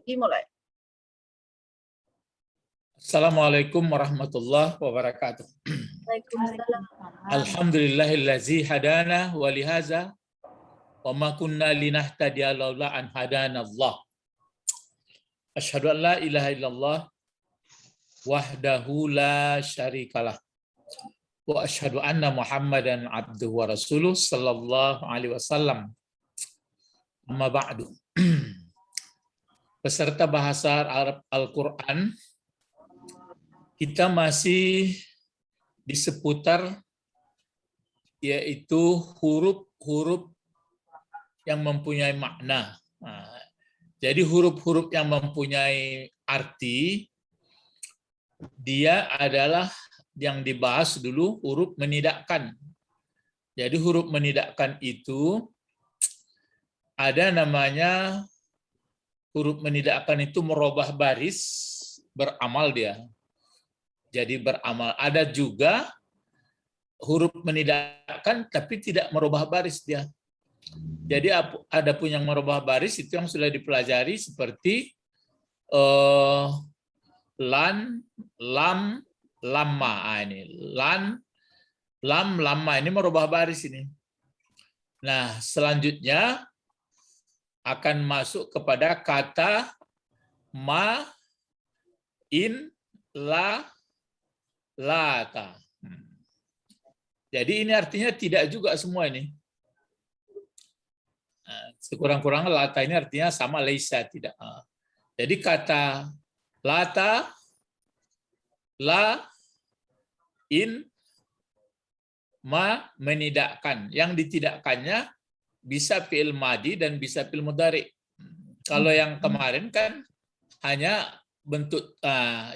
Dimulai. Assalamualaikum warahmatullahi wabarakatuh. Waalaikumsalam. Alhamdulillahillazi hadana wa lihaza wa ma kunna linahtadiya laula an hadana Allah. Asyhadu an la ilaha illallah wahdahu la syarikalah wa asyhadu anna Muhammadan abduhu wa rasuluh sallallahu alaihi wasallam. Amma ba'du. Peserta bahasa Arab Al-Qur'an, kita masih di seputar yaitu huruf-huruf yang mempunyai makna. Nah, jadi huruf-huruf yang mempunyai arti, dia adalah yang dibahas dulu huruf menidakkan. Jadi huruf menidakkan itu ada namanya huruf menidakkan itu merubah baris, beramal dia. Jadi beramal. Ada juga huruf menidakkan tapi tidak merubah baris dia. Jadi ada pun yang merubah baris itu yang sudah dipelajari seperti lan, lam, lamma. Ini lan, lam, lamma ini merubah baris ini. Nah, selanjutnya akan masuk kepada kata ma, in, la, lata. Jadi ini artinya tidak juga semua ini. Sekurang-kurangnya lata ini artinya sama laisa, tidak. Jadi kata lata, la, in, ma menidakkan. Yang ditidakkannya bisa fi'il madi dan bisa fi'il mudhari. Kalau yang kemarin kan hanya bentuk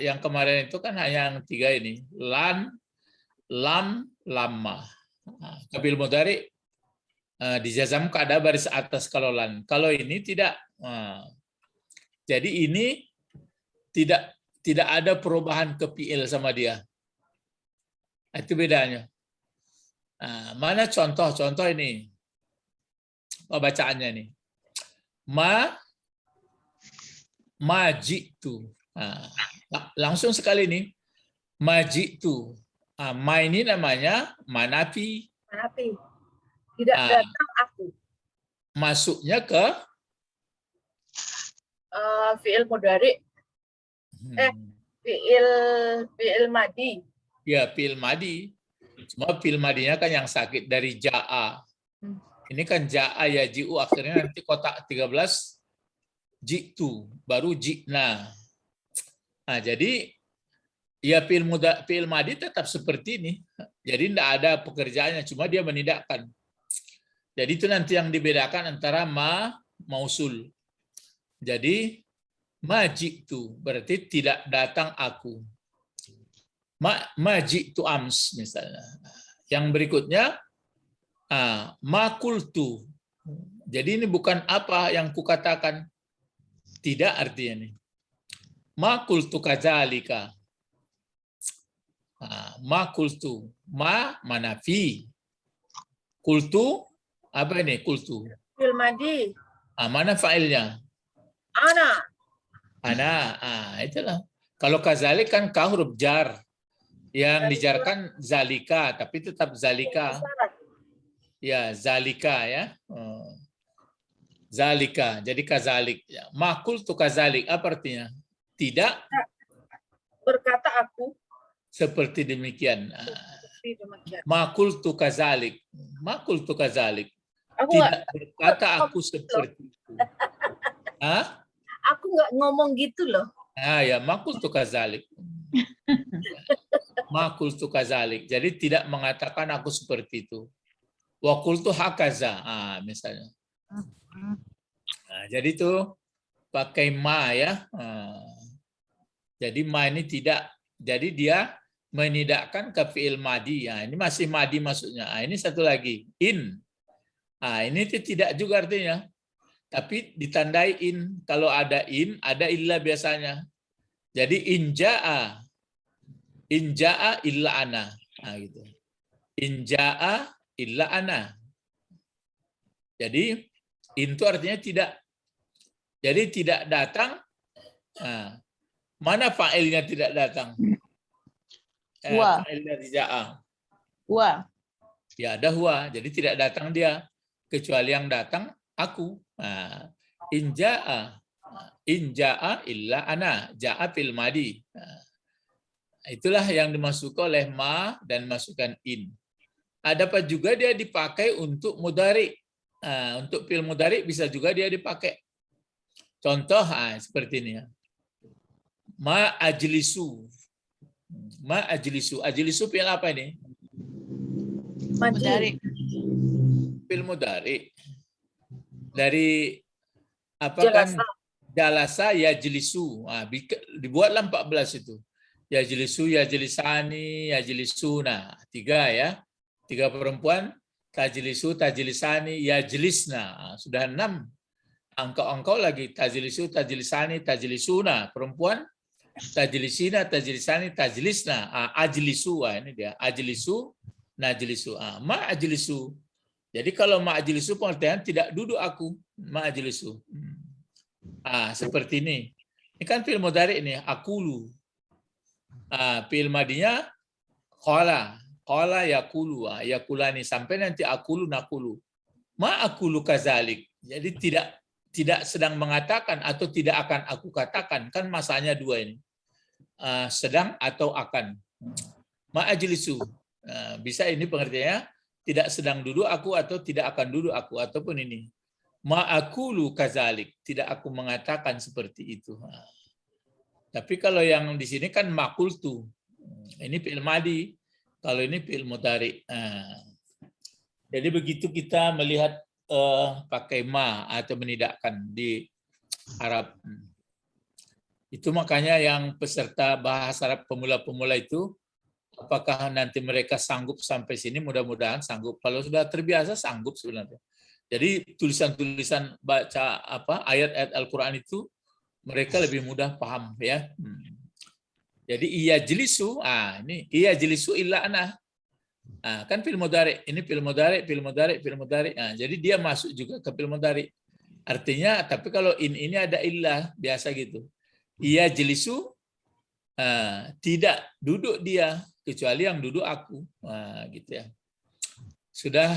yang kemarin itu kan hanya yang tiga ini, lan, lam, lamma. Fi'il mudhari dijazam ada baris atas kalau lan. Kalau ini tidak. Jadi ini tidak ada perubahan ke fi'il sama dia. Itu bedanya. Mana contoh ini? Bacaannya nih. Majitu. Langsung sekali nih. Majitu. Ma ini namanya manafi. Manafi. Tidak datang aku. Masuknya ke Fi'il mudhari. Fi'il madi. Ya, fi'il madi. Cuma fi'il madinya kan yang sakit dari ja'a. Ini kan ja'a ya ji'u, akhirnya nanti kotak 13 ji'tu, baru ji'na. Nah, jadi ya fi'il madi tetap seperti ini. Jadi tidak ada pekerjaannya, cuma dia menidakkan. Jadi itu nanti yang dibedakan antara mausul. Jadi maji'tu berarti tidak datang aku. Maji'tu ams misalnya. Yang berikutnya makultu. Jadi ini bukan apa yang kukatakan. Tidak artinya nih. Makultu kadzalika. Makultu. Manafi. Kultu. Apa ini kultu? Fi'il madi. Mana fa'ilnya? Ana. Itulah. Kalau kadzalik kan ka huruf jar. Yang dijarkan zalika, tapi tetap zalika. Ya, zalika ya. Zalika, jadi kazalik. Makul tu kazalik, apa artinya? Tidak berkata aku. Seperti demikian. Makul tu kazalik. Makul tu kazalik. Tidak berkata aku seperti itu. Aku nggak ngomong gitu loh. Ya, makul tu kazalik. Makul tu kazalik. Jadi tidak mengatakan aku seperti itu. Wa qultu hakaza, misalnya. Nah, jadi itu pakai ma ya. Jadi ma ini tidak, jadi dia menidakkan ke fi'il madi. Ini masih madi maksudnya. Ini satu lagi, in. Ini tidak juga artinya. Tapi ditandai in. Kalau ada in, ada illa biasanya. Jadi in ja'a illa ana. Gitu. In ja'a illa ana. Jadi itu artinya tidak. Jadi tidak datang Nah, mana fa'ilnya tidak datang? Huwa. Fa'il dari ja'a. Huwa. Ya ada huwa, jadi tidak datang dia. Kecuali yang datang aku. Nah, in ja'a illa ana. Ja'a fil madi. Nah, itulah yang dimasukkan oleh ma dan masukkan in. Dapat juga dia dipakai untuk mudhari. Nah, untuk fil mudhari bisa juga dia dipakai. Contoh seperti ini ya. Ma ajlisu. Ma ajlisu. Ajlisu fil apa ini? Mudhari. Fil mudhari. Dari apa kan? Jalasa yajlisu. Dibuatlah 14 itu. Yajlisu, yajlisani, yajlisuna. 3 ya. 3 perempuan. Tajlisu, tajlisani, yajlisna. Sudah 6. Angkau-angkau lagi. Tajlisu, tajlisani, tajlisuna. Perempuan. Tajlisina, tajlisani, tajlisna. Ajlisu. Ini dia. Ajlisu, najlisu. Ma ajlisu. Jadi kalau ma ajlisu pengertian tidak duduk aku. Ma ajlisu. Seperti ini. Ini kan fi'il mudhari ini. Akulu. Fi'il madinya qala. Qala yakulu. Yakulani. Sampai nanti akulu nakulu. Ma akulu kazalik. Jadi tidak sedang mengatakan atau tidak akan aku katakan. Kan masanya 2 ini. Sedang atau akan. Ma ajlisu. Bisa ini pengertiannya tidak sedang duduk aku atau tidak akan duduk aku, ataupun ini ma'akulu kazalik, tidak aku mengatakan seperti itu. Tapi kalau yang di sini kan makultu, ini fi'il madi, kalau ini fi'il mudhari. Jadi begitu kita melihat pakai ma atau menidakkan di Arab. Itu makanya yang peserta bahasa Arab pemula-pemula itu, apakah nanti mereka sanggup sampai sini? Mudah-mudahan sanggup. Kalau sudah terbiasa sanggup sebenarnya. Jadi tulisan-tulisan baca ayat-ayat Al-Qur'an itu mereka lebih mudah paham ya. Jadi iya jelisu, ini iya jelisu illa ana. Kan fi'il mudhari, ini fi'il mudhari, fi'il mudhari, fi'il mudhari. Jadi dia masuk juga ke fi'il mudhari. Artinya tapi kalau ini ada illah biasa gitu. Iya jelisu, tidak duduk dia kecuali yang duduk aku, gitu ya. Sudah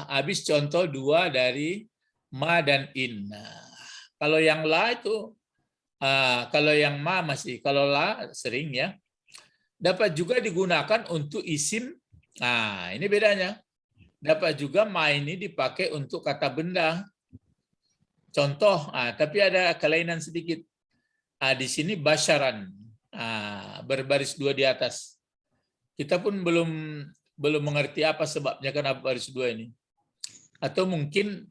habis contoh 2 dari ma dan in. Kalau yang la itu, kalau yang ma masih, kalau la sering ya. Dapat juga digunakan untuk isim. Ini bedanya. Dapat juga ma ini dipakai untuk kata benda. Contoh, tapi ada kelainan sedikit. Di sini basyaran, berbaris 2 di atas. Kita pun belum mengerti apa sebabnya kenapa baris 2 ini. Atau mungkin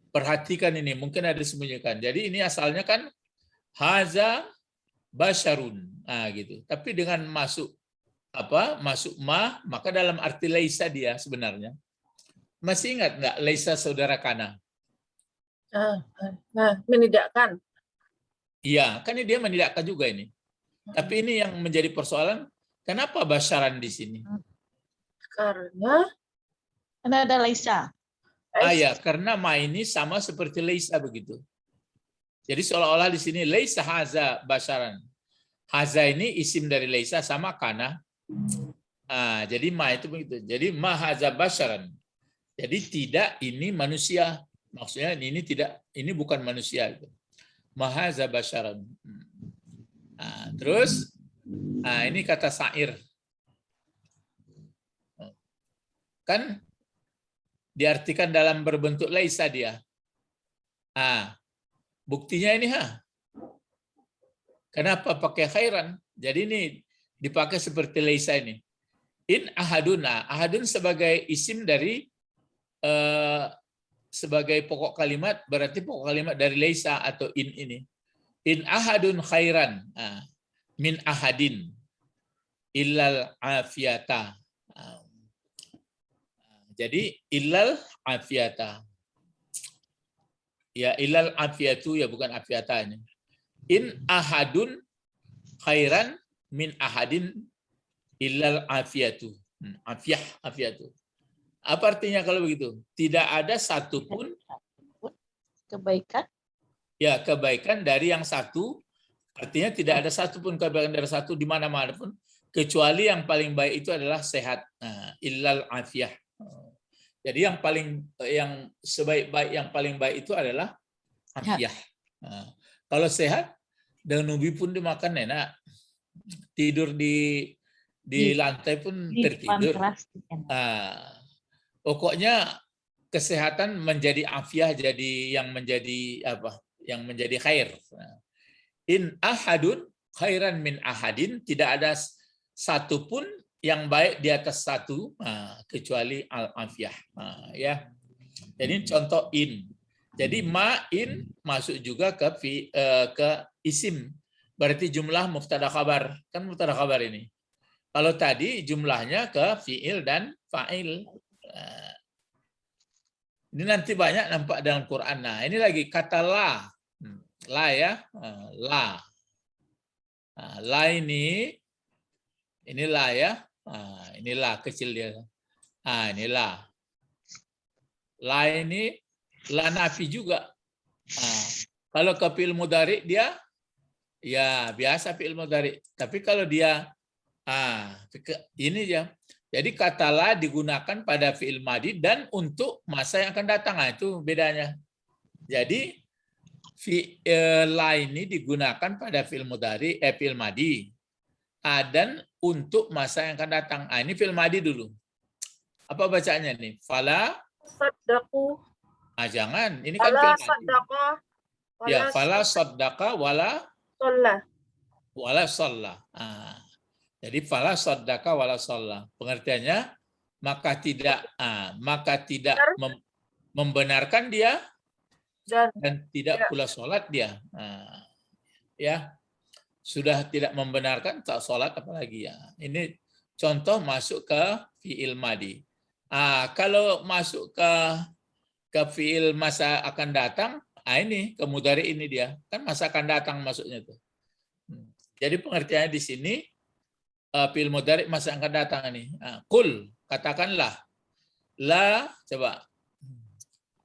perhatikan ini, mungkin ada disembunyikan. Jadi ini asalnya kan haza basyarun, gitu. Tapi dengan masuk ma, maka dalam arti laisa dia sebenarnya. Masih ingat nggak laisa saudara kana? Menidakkan. Iya, kan dia menidakkan juga ini. Tapi ini yang menjadi persoalan, kenapa basyaran di sini? Karena ada laisa. Ya, karena ma ini sama seperti laisa begitu. Jadi seolah-olah di sini laisa haza basyaran. Haza ini isim dari laisa sama kana. Jadi ma itu begitu. Jadi ma haza basyaran. Jadi tidak ini manusia. Maksudnya ini bukan manusia gitu. Ma haza basyaran. Terus ini kata sa'ir. Kan diartikan dalam berbentuk laisa dia. Buktinya ini Kenapa pakai khairan? Jadi ini dipakai seperti laisa ini. In ahadun. Ahadun sebagai isim dari sebagai pokok kalimat, berarti pokok kalimat dari laisa atau in ini. In ahadun khairan min ahadin illal afiyata. Jadi illal afiyata. Ya illal afiyatu, ya bukan afiyata ini. In ahadun khairan min ahadin illal afiyatu. Afiyatu. Apa artinya kalau begitu? Tidak ada satupun kebaikan. Ya, kebaikan dari yang satu Artinya tidak ada satupun kebaikan dari satu di mana-mana pun, kecuali yang paling baik itu adalah sehat. Nah, illal afiyah. Jadi yang sebaik-baik yang paling baik itu adalah afiyah. Nah, kalau sehat, dan nubi pun dimakan enak, tidur di lantai pun tertidur. Pokoknya kesehatan menjadi afiah, jadi yang menjadi apa? Yang menjadi khair. In ahadun khairan min ahadin, tidak ada satu pun yang baik di atas satu, kecuali al-afiah. Ya. Jadi contoh in. Jadi ma in masuk juga ke isim. Berarti jumlah mubtada khabar. Kan mubtada khabar ini. Kalau tadi jumlahnya ke fiil dan fa'il. Ini nanti banyak nampak dalam Quran. Nah, ini lagi kata la. La ya. La. La ini la ya. Ini la kecil dia. Ini la. La ini la nafi juga. Kalau ke fi'il mudhari dia ya biasa fi'il mudhari. Tapi kalau dia ini ya. Jadi kata la digunakan pada fi'il madi dan untuk masa yang akan datang. Itu bedanya. Jadi la ini digunakan pada fi'il mudhari, fi'il madi. Dan untuk masa yang akan datang. Ini fi'il madi dulu. Apa bacanya nih? Fala Saddaku. Jangan. Ini kan Fala fi'il madi. saddaqa. Ya, fala saddaqa wala shalla. Jadi fala saddaqa wala shalla. Pengertiannya maka tidak membenarkan dia dan tidak pula sholat dia. Ya. Sudah tidak membenarkan tak sholat apalagi ya. Ini contoh masuk ke fi'il madi. Kalau masuk ke fi'il masa akan datang, ini ke mudhari ini dia. Kan masa akan datang masuknya tuh. Jadi pengertiannya di sini fi'il mudhari masa akan datang ini. Kul, katakanlah. La, coba.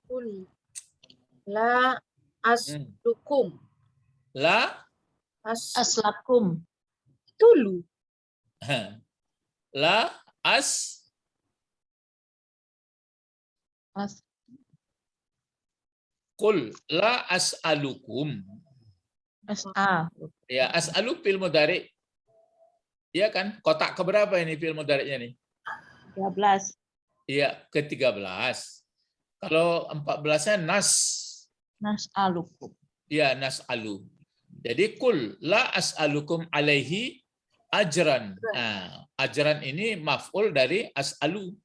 Kul. La aslukum. La aslakum. Tulu. La Qul la as'alukum. Ya, as'alu fi'il mudhari. Iya kan? Kotak keberapa ini fi'il mudhari'nya nih? 13. Iya, ke-13. Kalau 14-nya Nas'alukum. Iya, nas'alu. Jadi kul la as'alukum alaihi ajran. Ajran ini maf'ul dari as'alu.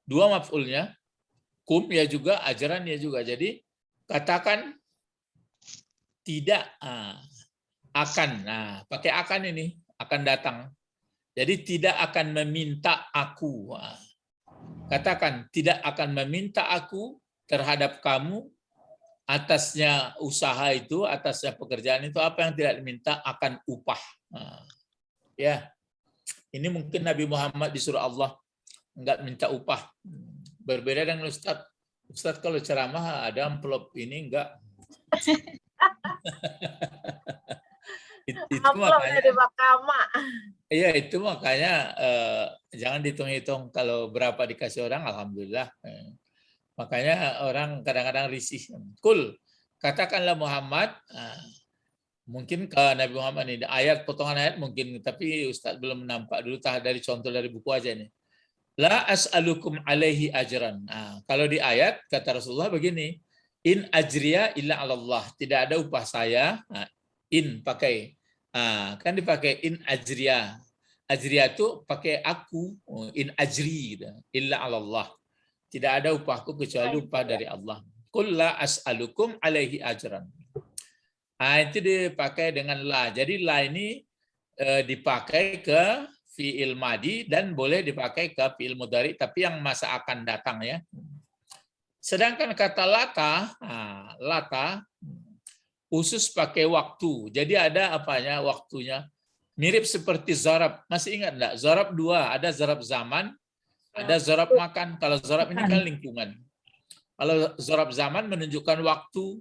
Dua maf'ulnya. Kum ya juga, ajran ya juga. Jadi katakan tidak akan. Pakai akan ini, akan datang. Jadi tidak akan meminta aku. Katakan tidak akan meminta aku terhadap kamu atasnya usaha itu, atasnya pekerjaan itu, apa yang tidak diminta akan upah. Ya, ini mungkin Nabi Muhammad disuruh Allah enggak minta upah. Berbeda dengan Ustadz. Ustadz kalau ceramah ada amplop, ini enggak. Itu makanya. Iya, itu makanya jangan dihitung-hitung kalau berapa dikasih orang, alhamdulillah. Makanya orang kadang-kadang risih. Kul, katakanlah Muhammad, mungkin ke Nabi Muhammad ini ayat, potongan ayat mungkin, tapi Ustaz belum nampak dulu dari contoh dari buku aja nih. La as'alukum alaihi ajran. Kalau di ayat kata Rasulullah begini, in ajriya illa 'alallah, tidak ada upah saya. In pakai, kan dipakai in ajriya. Ajriya itu pakai aku, in ajri, illa 'alallah. Tidak ada upahku kecuali upah dari Allah. Qul la as'alukum alaihi ajran. Itu dipakai dengan la. Jadi la ini dipakai ke fi'il madi dan boleh dipakai ke fi'il mudhari, tapi yang masa akan datang ya. Sedangkan kata lata khusus pakai waktu. Jadi ada apanya waktunya. Mirip seperti zarab. Masih ingat enggak? Zarab dua, ada zarab zaman, ada zarab makan. Kalau zarab ini kan lingkungan. Kalau zarab zaman menunjukkan waktu.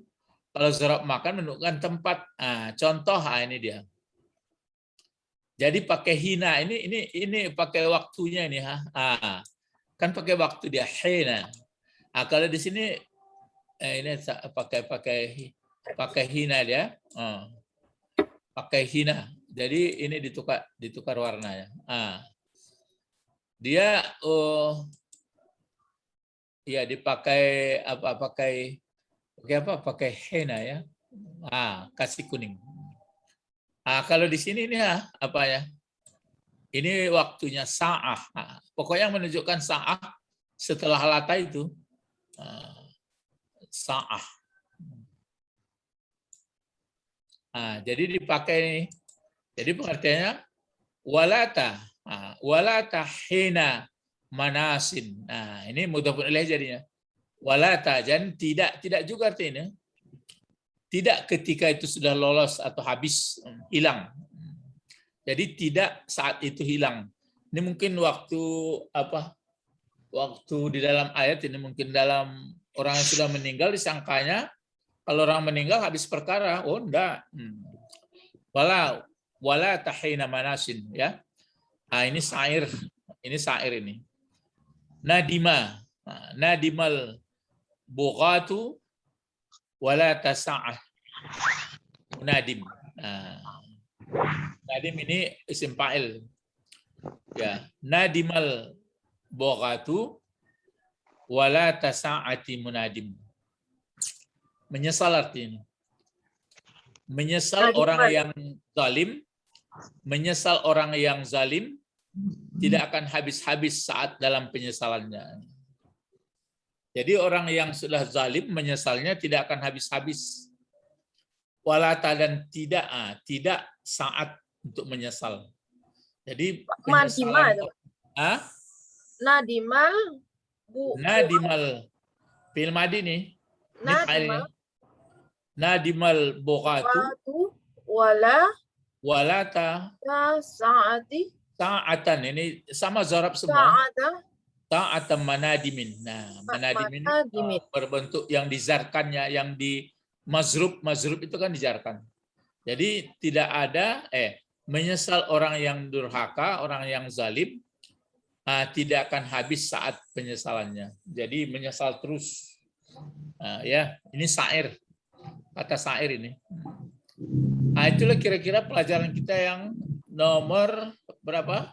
Kalau zarab makan menunjukkan tempat. Contoh ini dia. Jadi pakai hina ini pakai waktunya ini kan pakai waktu dia hina. Kalau di sini ini pakai hina dia. Pakai hina. Jadi ini ditukar warnanya. Dia ya dipakai pakai hina ya. Kasih kuning. Kalau di sini ini apa ya? Ini waktunya sa'ah. Pokoknya yang menunjukkan sa'ah setelah lata itu sa'ah. Jadi dipakai. Jadi pengertiannya walata hina manasin. Ini mudhafun ilaih jadinya. Walata, dan tidak juga artinya. Tidak ketika itu sudah lolos atau habis, hilang. Jadi tidak saat itu hilang. Ini mungkin waktu di dalam ayat ini mungkin dalam orang yang sudah meninggal disangkanya kalau orang meninggal habis perkara. Oh enggak. Wala tahina manasin ya. Ini syair. Ini syair ini. Nadimal bughatu wala tasa'ah munadim. Nadim ini isim fa'il. Ya, nadimal bughatu wala tasa'ati munadim. Menyesal artinya. Menyesal orang yang zalim, menyesal orang yang zalim tidak akan habis-habis saat dalam penyesalannya. Jadi orang yang sudah zalim menyesalnya tidak akan habis-habis. Walata, dan tidak saat untuk menyesal. Jadi penyesalan. Nadimal fil madi nih. Nadimal bughatu walata sa'atan. Ini sama zarab semua. Ta'atan manadimin. Manadimin berbentuk yang dizarkannya, yang di mazrub itu kan dijarkan. Jadi tidak ada menyesal orang yang durhaka, orang yang zalim tidak akan habis saat penyesalannya. Jadi menyesal terus. Ya, ini syair. Kata syair ini. Itulah kira-kira pelajaran kita yang nomor berapa?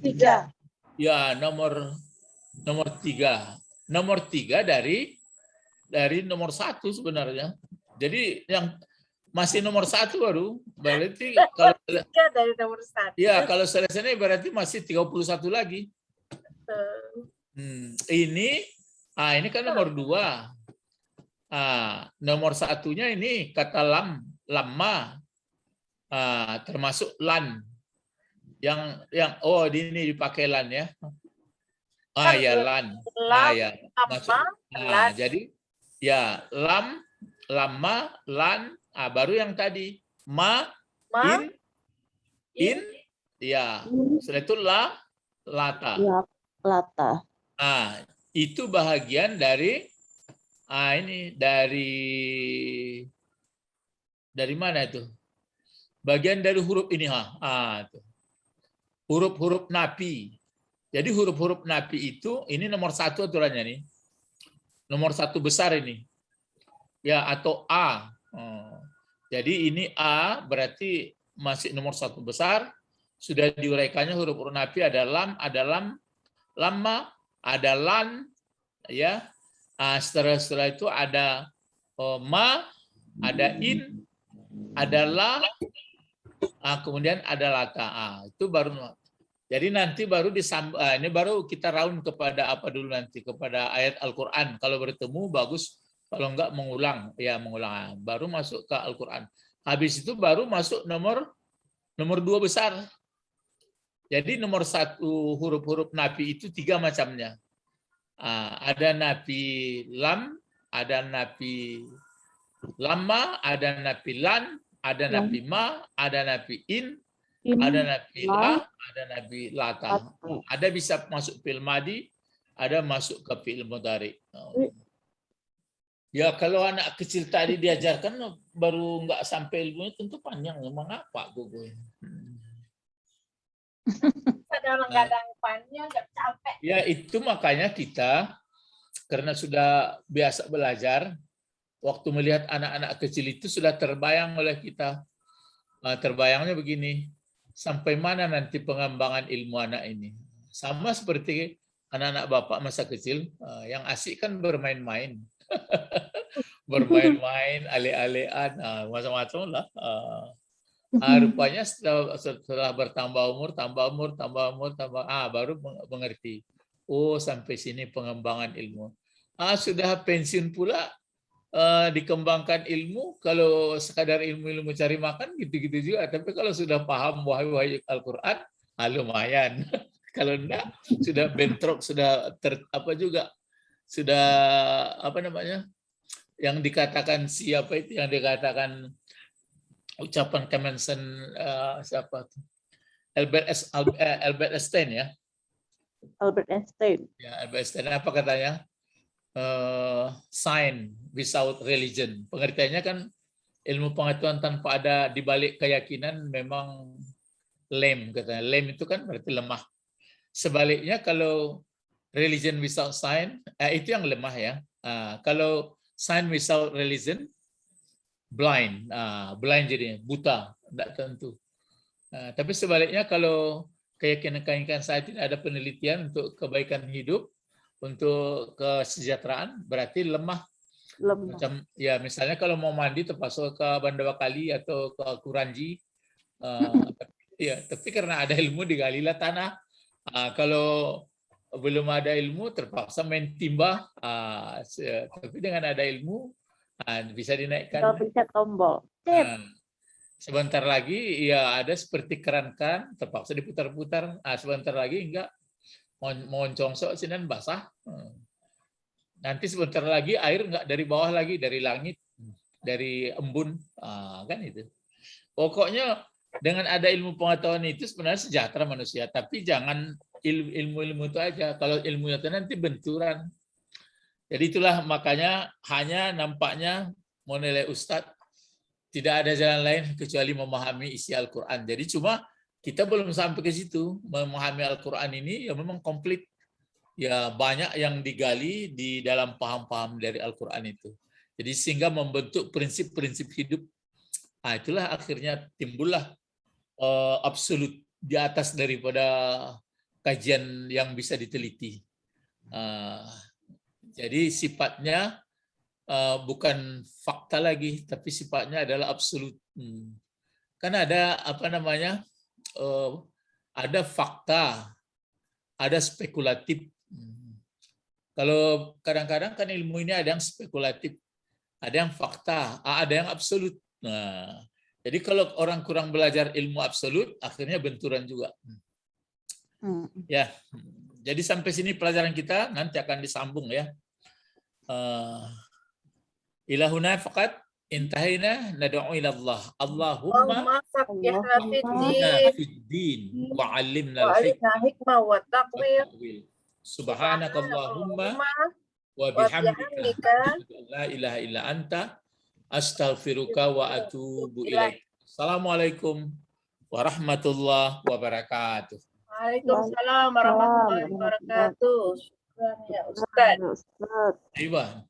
3. Ya, nomor 3. Nomor 3 dari nomor 1 sebenarnya. Jadi yang masih nomor 1 baru. Berarti kalau dari nomor 1. Ya, kalau selesai berarti masih 31 lagi. Ini kan nomor 2. Nomor 1-nya ini kata lamma. Termasuk lan. Yang ini dipakai lan ya. Ya lan. Ya. Jadi ya lamma, lan, baru yang tadi in, ya. Setelah itu lata. Lata. Itu bahagian dari ini dari mana itu? Bagian dari huruf ini huruf-huruf nafi. Jadi huruf-huruf nafi itu ini nomor 1 aturannya nih. Nomor 1 besar ini. Ya, atau A. Jadi ini A berarti masih nomor 1 besar. Sudah diuraikannya huruf-huruf nafi ada lam, lamma, ada lan, ya. Setelah itu ada ma, ada in, ada la, kemudian ada lata. Itu baru. Jadi nanti baru ini baru kita raun kepada apa dulu nanti, kepada ayat Al-Qur'an. Kalau bertemu bagus, kalau enggak mengulang. Baru masuk ke Al-Qur'an. Habis itu baru masuk nomor 2 besar. Jadi nomor 1 huruf-huruf nafi itu 3 macamnya. Ada nafi lam, ada nafi lamma, ada nafi lan, ada nafi ma, ada nafi in, ada nafi la, ada nafi lata. Ada bisa masuk fi'il madi, ada masuk ke fi'il mudhari. Ya kalau anak kecil tadi diajarkan baru nggak sampai ilmunya tentu panjang. Mengapa gue? Kadang-kadang panjang nggak capek. Ya itu makanya kita karena sudah biasa belajar, waktu melihat anak-anak kecil itu sudah terbayang oleh kita. Terbayangnya begini, sampai mana nanti pengembangan ilmu anak ini? Sama seperti anak-anak bapak masa kecil, yang asik kan bermain-main. Bermain-main, ale-alean, macam-macam lah. Rupanya setelah bertambah umur, baru mengerti. Oh, sampai sini pengembangan ilmu. Sudah pensiun pula, dikembangkan ilmu. Kalau sekadar ilmu-ilmu cari makan, gitu-gitu juga. Tapi kalau sudah paham wahyu Al-Quran, lumayan. Kalau enggak, sudah bentrok, sudah sudah apa namanya? Yang dikatakan siapa itu yang dikatakan ucapan Kemensen siapa tuh? Albert Einstein ya. Albert Einstein. Ya, Albert Einstein apa katanya? Science without religion. Pengertiannya kan ilmu pengetahuan tanpa ada di balik keyakinan memang lame katanya. Lame itu kan berarti lemah. Sebaliknya kalau religion without science itu yang lemah ya. Kalau science without religion blind, blind jadinya buta, tidak tentu. Tapi sebaliknya kalau keyakinan saya tidak ada penelitian untuk kebaikan hidup, untuk kesejahteraan, berarti lemah. Macam ya misalnya kalau mau mandi terpaksa ke Bandawa Kali atau ke Kuranji, ya tapi karena ada ilmu digalilah tanah. Kalau belum ada ilmu terpaksa main timba, tapi dengan ada ilmu bisa dinaikkan. Kalau pencet tombol. Sebentar lagi ya ada seperti keran-keran terpaksa diputar-putar. Sebentar lagi enggak mau congsok sinan basah. Nanti sebentar lagi air enggak dari bawah lagi, dari langit, dari embun, kan itu. Pokoknya dengan ada ilmu pengetahuan itu sebenarnya sejahtera manusia, tapi jangan ilmu-ilmu itu aja. Kalau ilmunya itu nanti benturan. Jadi itulah makanya hanya nampaknya menilai Ustadz tidak ada jalan lain kecuali memahami isi Al-Quran. Jadi cuma kita belum sampai ke situ. Memahami Al-Quran ini ya memang komplit. Ya banyak yang digali di dalam paham-paham dari Al-Quran itu. Jadi sehingga membentuk prinsip-prinsip hidup. Itulah akhirnya timbullah absolut di atas daripada kajian yang bisa diteliti. Jadi sifatnya bukan fakta lagi, tapi sifatnya adalah absolut. Kan ada apa namanya? Ada fakta, ada spekulatif. Kalau kadang-kadang kan ilmu ini ada yang spekulatif, ada yang fakta, ada yang absolut. Nah, jadi kalau orang kurang belajar ilmu absolut, akhirnya benturan juga. Ya, jadi sampai sini pelajaran kita, nanti akan disambung ya. Ilahuna faqat intahina nad'u ila Allah. Allahumma faqihna fid din wa 'allimna al-hikmah wa taqwil. Subhanakallahumma wa bihamdika la ilaha illa anta astaghfiruka wa atubu ilaik. Assalamualaikum warahmatullahi wabarakatuh. Waalaikumsalam warahmatullahi wabarakatuh. Syukran ya Ustaz. Iya.